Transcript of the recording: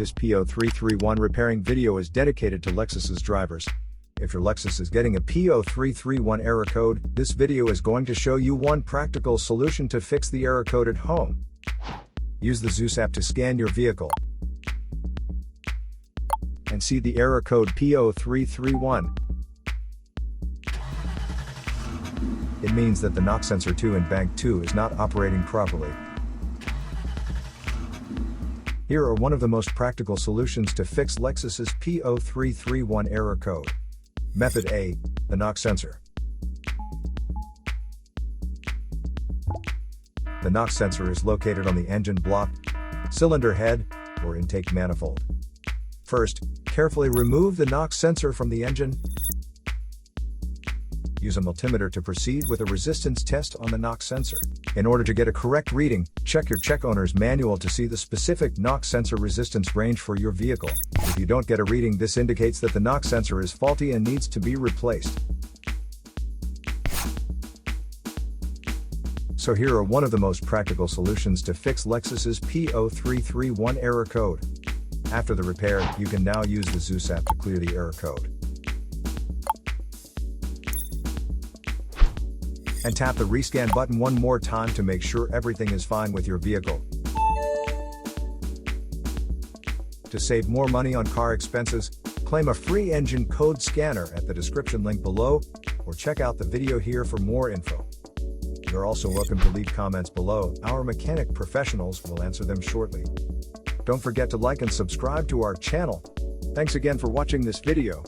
This P0331 repairing video is dedicated to Lexus's drivers. If your Lexus is getting a P0331 error code, this video is going to show you one practical solution to fix the error code at home. Use the LEXUS app to scan your vehicle and see the error code P0331. It means that the knock sensor 2 in bank 2 is not operating properly. Here are one of the most practical solutions to fix Lexus's P0331 error code. Method A, the knock sensor. The knock sensor is located on the engine block, cylinder head, or intake manifold. First, carefully remove the knock sensor from the engine. Use a multimeter to proceed with a resistance test on the knock sensor. In order to get a correct reading, check your check owner's manual to see the specific knock sensor resistance range for your vehicle. If you don't get a reading, this indicates that the knock sensor is faulty and needs to be replaced. So here are one of the most practical solutions to fix Lexus's P0331 error code. After the repair, you can now use the LEXUS app to clear the error code. And tap the rescan button one more time to make sure everything is fine with your vehicle. To save more money on car expenses, claim a free engine code scanner at the description link below, or check out the video here for more info. You're also welcome to leave comments below. Our mechanic professionals will answer them shortly. Don't forget to like and subscribe to our channel. Thanks again for watching this video.